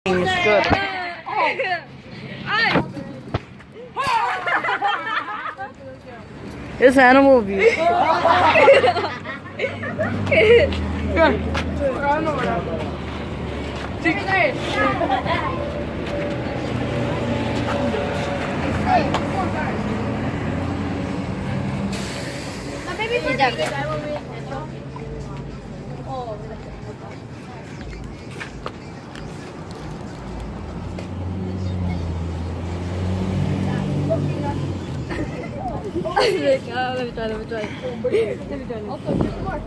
It's good. It's animal abuse. Let me try.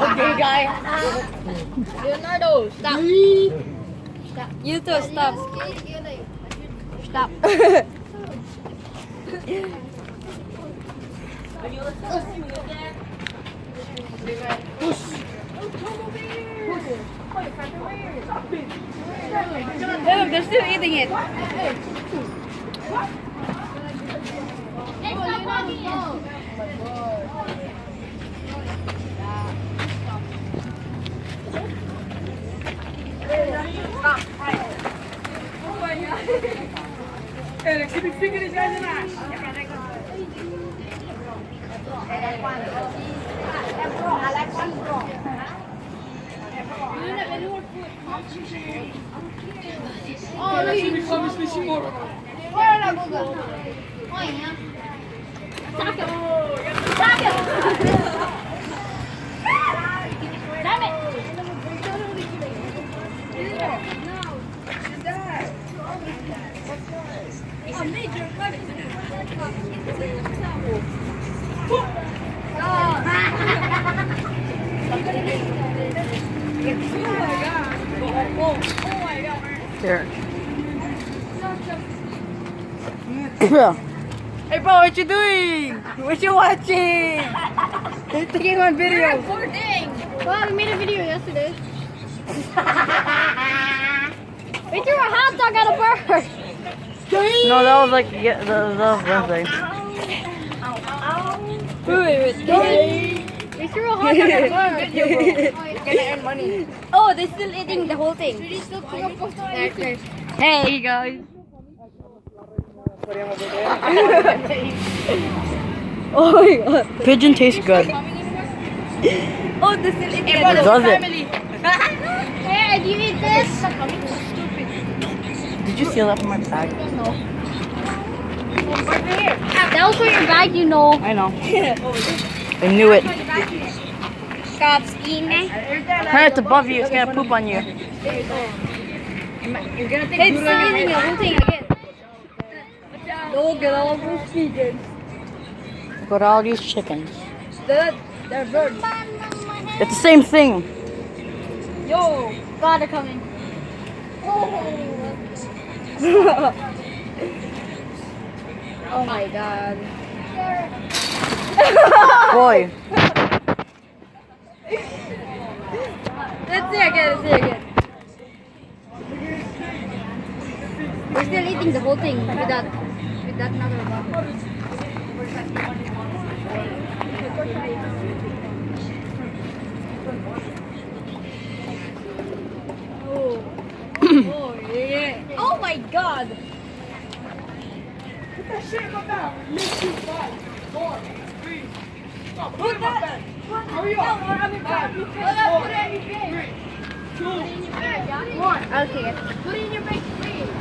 Okay, guy. Leonardo, stop. Stop. You too, stop. Stop. Look, they're still eating it. There. Hey bro, what you doing? What you watching? You're taking one video. Recording. Well, we made a video yesterday. We threw a hot dog at a bird. No, that was like that was Wednesday. We threw a hot dog at a bird. You're gonna earn money. Oh, they're still eating the whole thing. Hey guys. Oh my god. Pigeon tastes good. Oh, they're still eating it. Does it? Hey, do you eat this? Did you steal that from my bag? No. That was for your bag, you know. I know. I knew it. Stop eating it. Turn it above you. It's gonna poop on you. You're gonna take it's still eating the whole thing again. Look at all these chickens. They're birds. It's the same thing. Yo, God, they're coming. Oh my God. Boy. Let's see again. We're still eating the whole thing with that another bottle. Oh yeah. Oh my God. Put that shit in my mouth. 5, 4, 3. Stop. Put it in my bag. Hurry up. Put it in your bag. 3, 2, 1. Okay. Put it in your bag, please.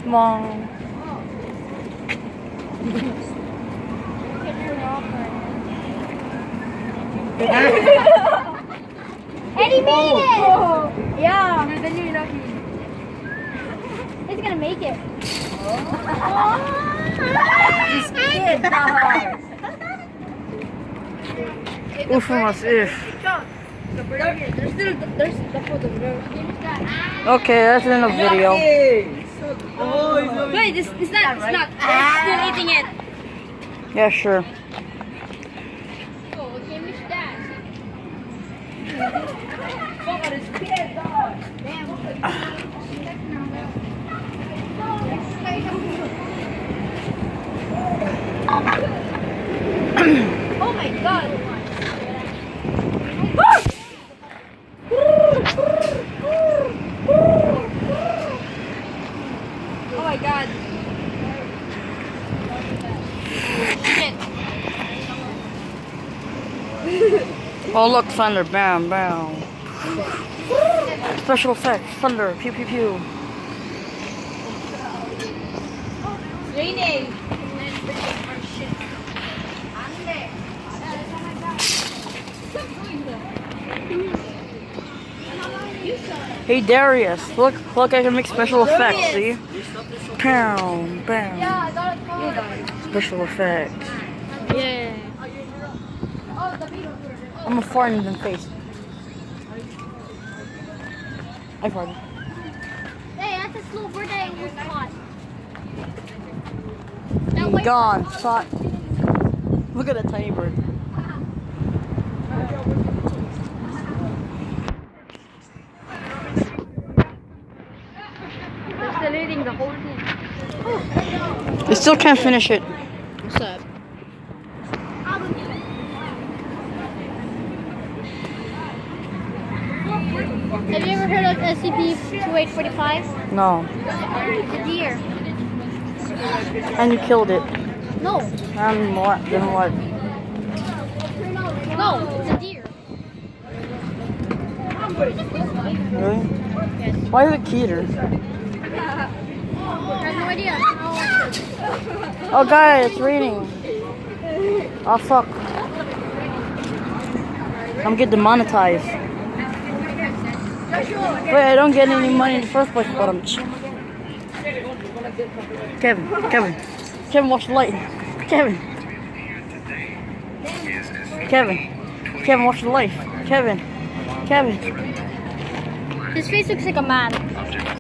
Come on. Eddie made it! Yeah. It's gonna make it. This kid. Oof, almost if. There's the photo there. Okay, that's in the video. Wait, it's not. They're still eating it. Yeah, sure. Oh, okay, miss that. my god. Shit. Oh look, thunder, bam, bam. Special effects, thunder, pew pew pew. It's raining. Hey Darius, look, I can make special effects, see? Pow, bam. Yeah, I got it. Special effects. Yeah. I'm gonna fart in the face. I farted. Hey, that's a slow bird that I almost caught. Be gone, thought. Look at that tiny bird. They're still eating the whole thing. I still can't finish it. What's up? Have you ever heard of SCP-2845? No. It's a deer. And you killed it. No, And what? Then what? no, it's a deer. Really? Yes. Why is it Keter? I have no idea. Oh guys, it's raining. Oh fuck. I'm getting demonetized. Wait, I don't get any money in the first place, but I'm Kevin, watch the light. Kevin, watch the light. Kevin. His face looks like a man.